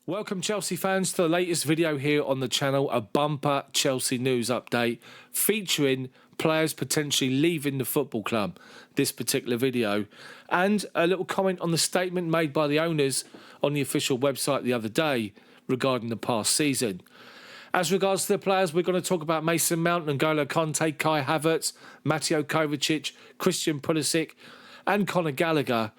Welcome Chelsea fans to the latest video here on the channel, a bumper Chelsea news update featuring players potentially leaving the football club, this particular video, and a little comment on the statement made by the owners on the official website the other day regarding the past season. As regards to the players, we're going to talk about Mason Mount, N'Golo Kante, Kai Havertz, Mateo Kovacic, Christian Pulisic and Conor Gallagher.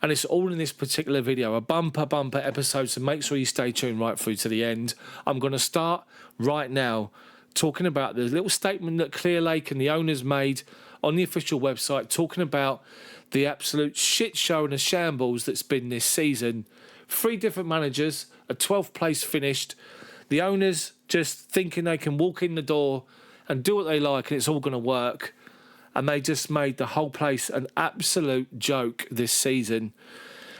And it's all in this particular video, a bumper episode, so make sure you stay tuned right through to the end. I'm going to start right now talking about the little statement that Clear Lake and the owners made on the official website, talking about the absolute shit show and a shambles that's been this season. 3 different managers, a 12th place finished, the owners just thinking they can walk in the door and do what they like and it's all going to work. And they just made the whole place an absolute joke this season.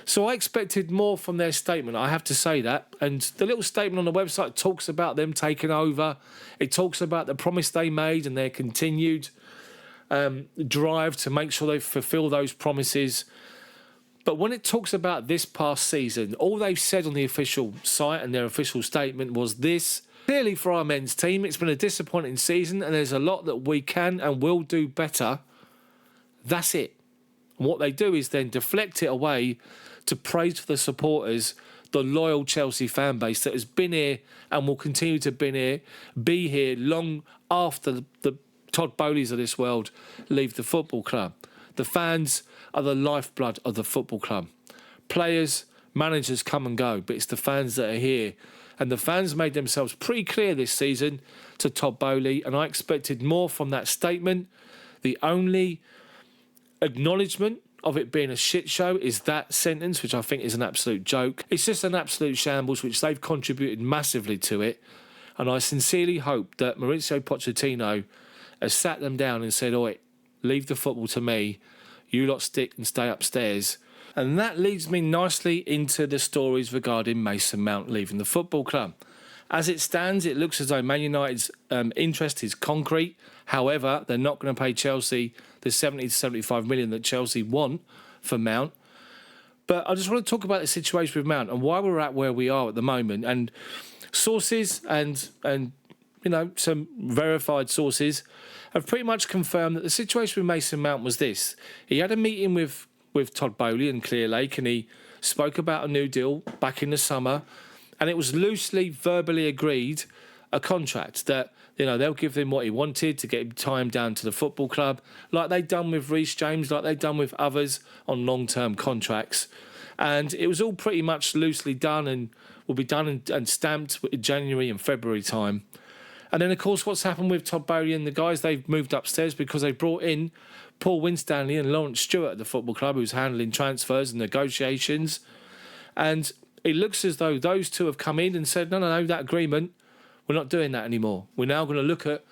So I expected more from their statement, I have to say that. And the little statement on the website talks about them taking over. It talks about the promise they made and their continued drive to make sure they fulfil those promises. But when it talks about this past season, all they've said on the official site and their official statement was this: clearly for our men's team, it's been a disappointing season and there's a lot that we can and will do better. That's it. And what they do is then deflect it away to praise for the supporters, the loyal Chelsea fan base that has been here and will continue to be here long after the Todd Bowleys of this world leave the football club. The fans are the lifeblood of the football club. Players, managers come and go, but it's the fans that are here. And the fans made themselves pretty clear this season to Todd Bowley, and I expected more from that statement. The only acknowledgement of it being a shit show is that sentence, which I think is an absolute joke. It's just an absolute shambles, which they've contributed massively to it. And I sincerely hope that Mauricio Pochettino has sat them down and said, "Oi, leave the football to me. You lot stick and stay upstairs." And that leads me nicely into the stories regarding Mason Mount leaving the football club. As it stands, it looks as though Man United's interest is concrete. However, they're not going to pay Chelsea the 70 to 75 million that Chelsea want for Mount. But I just want to talk about the situation with Mount and why we're at where we are at the moment. And sources and you know, some verified sources have pretty much confirmed that the situation with Mason Mount was this. He had a meeting with Todd Bowley and Clear Lake, and he spoke about a new deal back in the summer, and it was loosely verbally agreed a contract that, you know, they'll give him what he wanted to get him time down to the football club, like they'd done with Reece James, like they'd done with others on long-term contracts. And it was all pretty much loosely done and will be done and stamped in January and February time. And then, of course, what's happened with Todd Bowley and the guys, they've moved upstairs because they brought in Paul Winstanley and Lawrence Stewart at the football club, who's handling transfers and negotiations. And it looks as though those two have come in and said, no, that agreement, we're not doing that anymore. We're now going to look at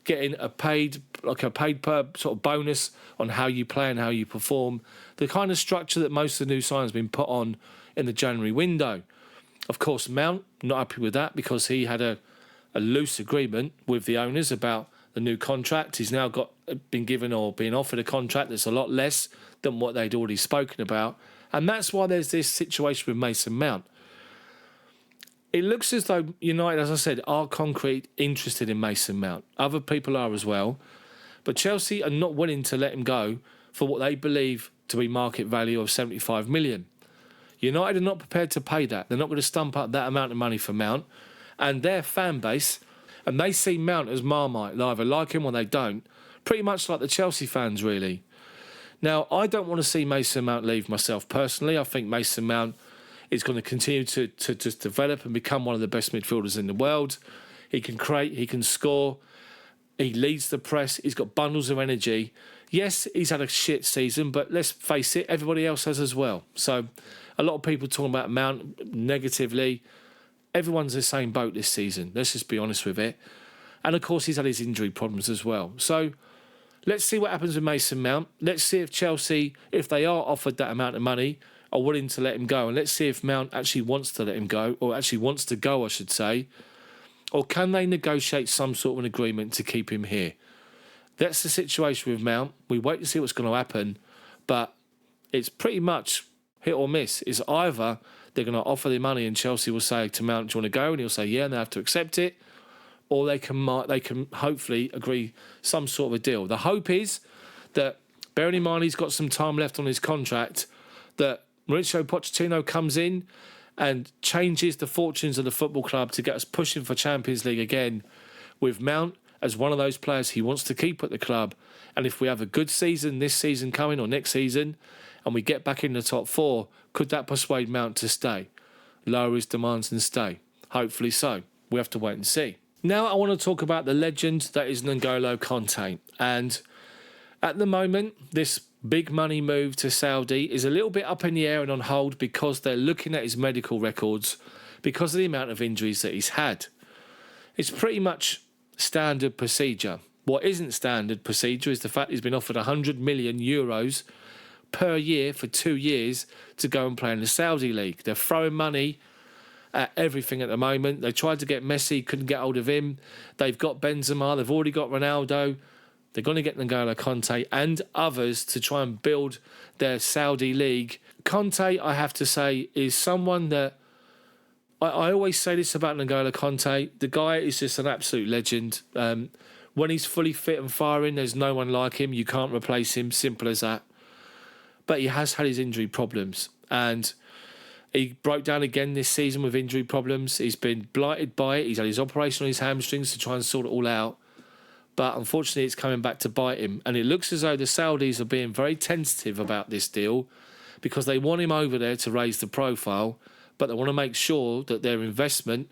getting a paid per sort of bonus on how you play and how you perform. The kind of structure that most of the new signings have been put on in the January window. Of course, Mount, not happy with that because he had a loose agreement with the owners about the new contract. He's now been given or been offered a contract that's a lot less than what they'd already spoken about. And that's why there's this situation with Mason Mount. It looks as though United, as I said, are concrete interested in Mason Mount. Other people are as well. But Chelsea are not willing to let him go for what they believe to be market value of 75 million. United are not prepared to pay that. They're not going to stump up that amount of money for Mount. And their fan base, and they see Mount as Marmite. They either like him or they don't. Pretty much like the Chelsea fans, really. Now, I don't want to see Mason Mount leave myself personally. I think Mason Mount is going to continue to just develop and become one of the best midfielders in the world. He can create, he can score, he leads the press, he's got bundles of energy. Yes, he's had a shit season, but let's face it, everybody else has as well. So a lot of people talking about Mount negatively. Everyone's in the same boat this season. Let's just be honest with it. And, of course, he's had his injury problems as well. So let's see what happens with Mason Mount. Let's see if Chelsea, if they are offered that amount of money, are willing to let him go. And let's see if Mount actually wants to let him go, or actually wants to go, I should say. Or can they negotiate some sort of an agreement to keep him here? That's the situation with Mount. We wait to see what's going to happen. But it's pretty much hit or miss. It's either They're going to offer the money and Chelsea will say to Mount, do you want to go? And he'll say, yeah, and they have to accept it. Or they can hopefully agree some sort of a deal. The hope is that, bearing in mind he's got some time left on his contract, that Mauricio Pochettino comes in and changes the fortunes of the football club to get us pushing for Champions League again, with Mount as one of those players he wants to keep at the club. And if we have a good season this season coming or next season and we get back in the top 4, could that persuade Mount to stay? Lower his demands and stay? Hopefully so. We have to wait and see. Now I want to talk about the legend that is N'Golo Kante. And at the moment, this big money move to Saudi is a little bit up in the air and on hold because they're looking at his medical records because of the amount of injuries that he's had. It's pretty much standard procedure. What isn't standard procedure is the fact he's been offered 100 million euros per year for 2 years to go and play in the Saudi League. They're throwing money at everything at the moment. They tried to get Messi, couldn't get hold of him. They've got Benzema, they've already got Ronaldo. They're going to get N'Golo Kante and others to try and build their Saudi league. Kante, I have to say, is someone that I always say this about N'Golo Kante. The guy is just an absolute legend. When he's fully fit and firing, there's no one like him. You can't replace him. Simple as that. But he has had his injury problems. And he broke down again this season with injury problems. He's been blighted by it. He's had his operation on his hamstrings to try and sort it all out. But unfortunately, it's coming back to bite him. And it looks as though the Saudis are being very tentative about this deal because they want him over there to raise the profile, but they want to make sure that their investment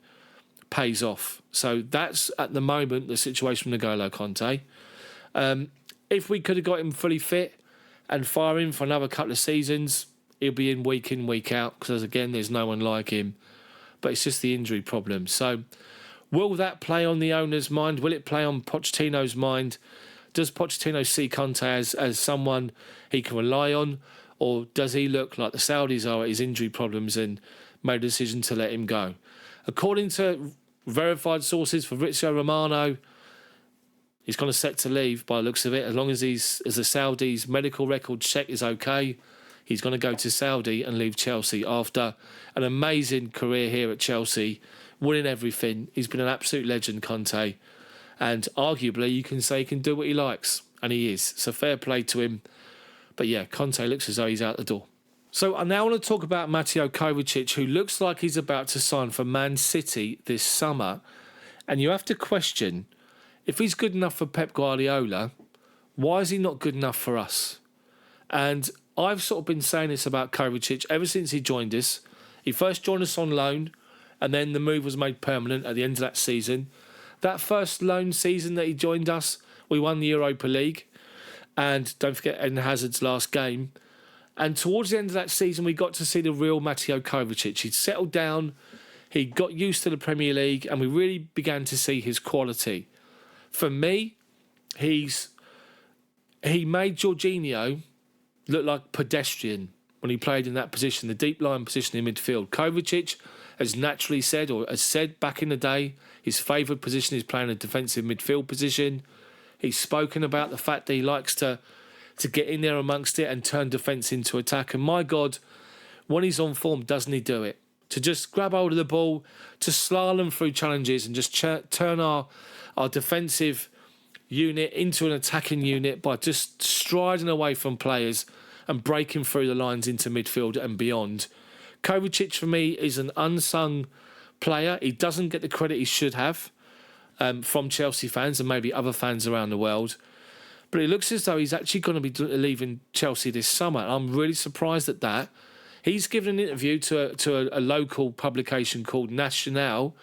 pays off. So that's, at the moment, the situation with N'Golo Kante. If we could have got him fully fit and firing for another couple of seasons, he'll be in, week out, because, again, there's no one like him. But it's just the injury problem. So will that play on the owner's mind? Will it play on Pochettino's mind? Does Pochettino see Kante as someone he can rely on? Or does he look like the Saudis are at his injury problems and made a decision to let him go? According to verified sources, Fabrizio Romano, he's kind of set to leave by the looks of it. As long as the Saudis' medical record check is okay, he's going to go to Saudi and leave Chelsea after an amazing career here at Chelsea, winning everything. He's been an absolute legend, Kante. And arguably, you can say he can do what he likes. And he is. So fair play to him. But yeah, Kante looks as though he's out the door. So I now want to talk about Mateo Kovacic, who looks like he's about to sign for Man City this summer. And you have to question, if he's good enough for Pep Guardiola, why is he not good enough for us? And I've sort of been saying this about Kovacic ever since he joined us. He first joined us on loan, and then the move was made permanent at the end of that season. That first loan season that he joined us, we won the Europa League. And don't forget Eden Hazard's last game. And towards the end of that season, we got to see the real Mateo Kovacic. He'd settled down, he got used to the Premier League, and we really began to see his quality. For me, he made Jorginho look like pedestrian when he played in that position, the deep line position in midfield. Kovacic has naturally said, or has said back in the day, his favoured position is playing a defensive midfield position. He's spoken about the fact that he likes to get in there amongst it and turn defence into attack. And my God, when he's on form, doesn't he do it? To just grab hold of the ball, to slalom through challenges and just turn our defensive unit into an attacking unit by just striding away from players and breaking through the lines into midfield and beyond. Kovacic, for me, is an unsung player. He doesn't get the credit he should have from Chelsea fans and maybe other fans around the world. But it looks as though he's actually going to be leaving Chelsea this summer. I'm really surprised at that. He's given an interview to a local publication called Nacional,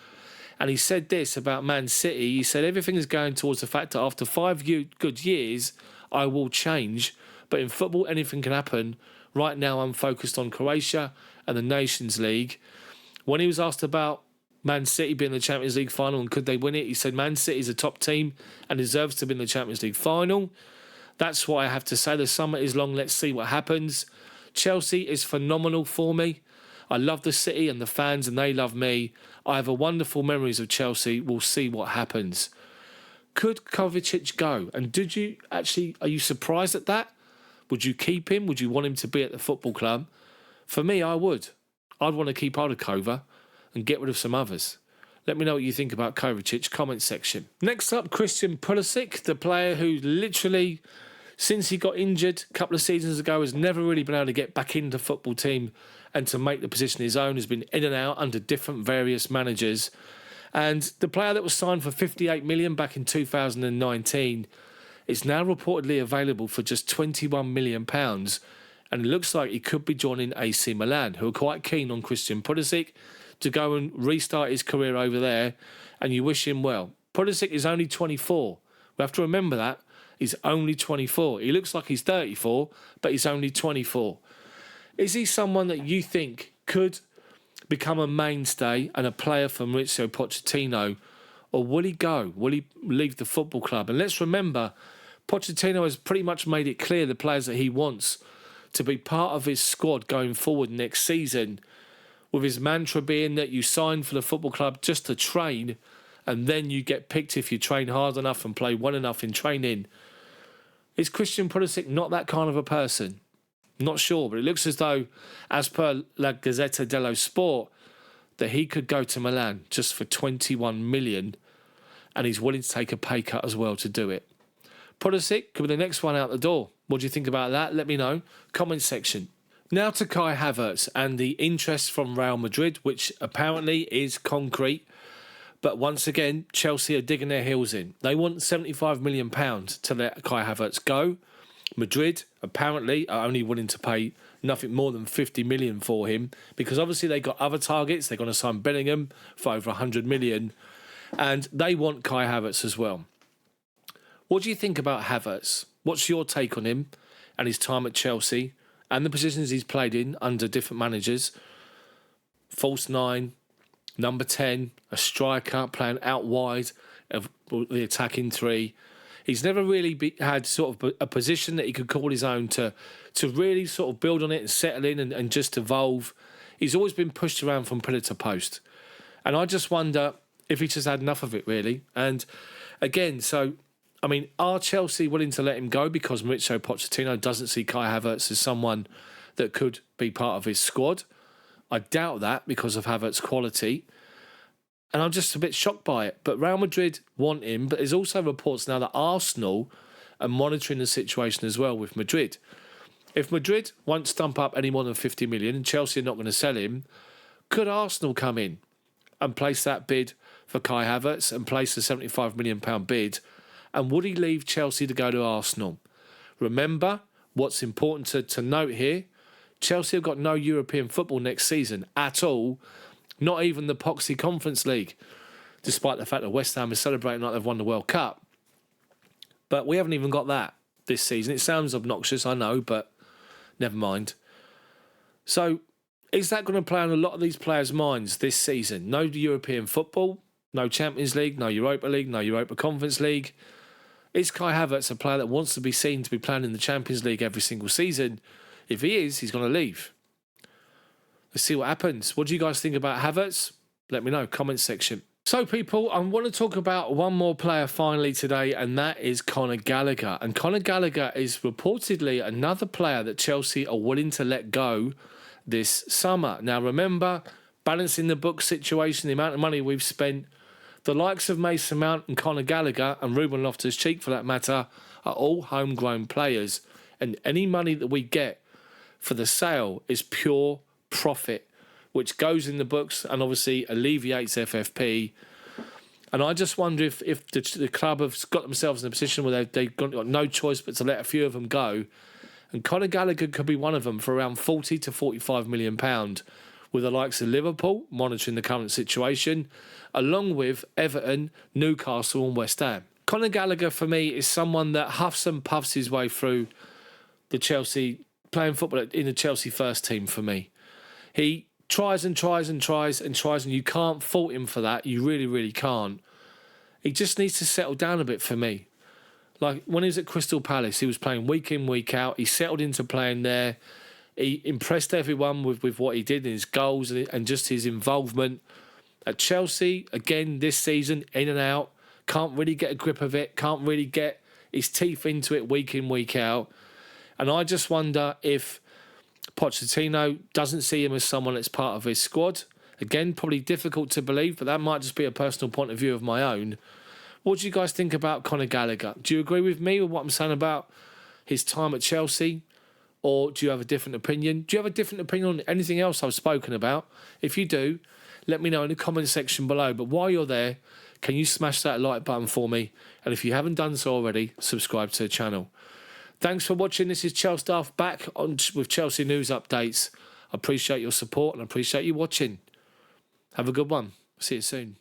and he said this about Man City. He said, everything is going towards the fact that after 5 good years, I will change. But in football, anything can happen. Right now, I'm focused on Croatia and the Nations League. When he was asked about Man City being in the Champions League final and could they win it, he said Man City is a top team and deserves to be in the Champions League final. That's what I have to say. The summer is long. Let's see what happens. Chelsea is phenomenal for me. I love the city and the fans, and they love me. I have a wonderful memories of Chelsea. We'll see what happens. Could Kovacic go? And are you surprised at that? Would you keep him? Would you want him to be at the football club? For me, I would. I'd want to keep hold of Kova and get rid of some others. Let me know what you think about Kovacic, comment section. Next up, Christian Pulisic, the player who literally, since he got injured a couple of seasons ago, has never really been able to get back into the football team and to make the position his own, has been in and out under different various managers. And the player that was signed for 58 million back in 2019 is now reportedly available for just 21 million pounds. And it looks like he could be joining AC Milan, who are quite keen on Christian Pulisic to go and restart his career over there, and you wish him well. Pulisic is only 24. We have to remember that. He's only 24. He looks like he's 34, but he's only 24. Is he someone that you think could become a mainstay and a player for Mauricio Pochettino, or will he go? Will he leave the football club? And let's remember, Pochettino has pretty much made it clear the players that he wants to be part of his squad going forward next season, with his mantra being that you sign for the football club just to train, and then you get picked if you train hard enough and play well enough in training. Is Christian Pulisic not that kind of a person? Not sure, but it looks as though, as per La Gazzetta dello Sport, that he could go to Milan just for 21 million, and he's willing to take a pay cut as well to do it. Pulisic could be the next one out the door. What do you think about that? Let me know. Comment section. Now to Kai Havertz and the interest from Real Madrid, which apparently is concrete. But once again, Chelsea are digging their heels in. They want £75 million to let Kai Havertz go. Madrid apparently are only willing to pay nothing more than 50 million for him, because obviously they got other targets. They're going to sign Bellingham for over 100 million, and they want Kai Havertz as well. What do you think about Havertz? What's your take on him and his time at Chelsea and the positions he's played in under different managers? False 9, number 10, a striker playing out wide of the attacking 3. He's never really had sort of a position that he could call his own to really sort of build on it and settle in and just evolve. He's always been pushed around from pillar to post. And I just wonder if he just had enough of it, really. And again, so, I mean, are Chelsea willing to let him go because Mauricio Pochettino doesn't see Kai Havertz as someone that could be part of his squad? I doubt that because of Havertz's quality. And I'm just a bit shocked by it. But Real Madrid want him. But there's also reports now that Arsenal are monitoring the situation as well with Madrid. If Madrid won't stump up any more than 50 million and Chelsea are not going to sell him, could Arsenal come in and place that bid for Kai Havertz and place the £75 million bid? And would he leave Chelsea to go to Arsenal? Remember, what's important to note here, Chelsea have got no European football next season at all. Not even the Poxy Conference League, despite the fact that West Ham is celebrating like they've won the World Cup. But we haven't even got that this season. It sounds obnoxious, I know, but never mind. So, is that going to play on a lot of these players' minds this season? No European football, no Champions League, no Europa League, no Europa Conference League. Is Kai Havertz a player that wants to be seen to be playing in the Champions League every single season? If he is, he's going to leave. Let's see what happens. What do you guys think about Havertz? Let me know, comment section. So, people, I want to talk about one more player finally today, and that is Conor Gallagher. And Conor Gallagher is reportedly another player that Chelsea are willing to let go this summer. Now, remember, balancing the book situation, the amount of money we've spent, the likes of Mason Mount and Conor Gallagher, and Ruben Loftus-Cheek for that matter, are all homegrown players. And any money that we get for the sale is pure profit, which goes in the books and obviously alleviates FFP. And I just wonder if the club have got themselves in a position where they've got no choice but to let a few of them go. And Conor Gallagher could be one of them for around £40 to £45 million, with the likes of Liverpool monitoring the current situation, along with Everton, Newcastle and West Ham. Conor Gallagher, for me, is someone that huffs and puffs his way through the Chelsea, playing football in the Chelsea first team for me. He tries and tries and tries and tries, and you can't fault him for that. You really, really can't. He just needs to settle down a bit for me. Like when he was at Crystal Palace, he was playing week in, week out. He settled into playing there. He impressed everyone with what he did and his goals and just his involvement. At Chelsea, again, this season, in and out. Can't really get a grip of it. Can't really get his teeth into it week in, week out. And I just wonder if Pochettino doesn't see him as someone that's part of his squad. Again, probably difficult to believe, but that might just be a personal point of view of my own. What do you guys think about Conor Gallagher? Do you agree with me with what I'm saying about his time at Chelsea? Or do you have a different opinion? Do you have a different opinion on anything else I've spoken about? If you do, let me know in the comment section below. But while you're there, can you smash that like button for me? And if you haven't done so already, subscribe to the channel. Thanks for watching. This is ChelsDaft back on with Chelsea news updates. I appreciate your support and I appreciate you watching. Have a good one. See you soon.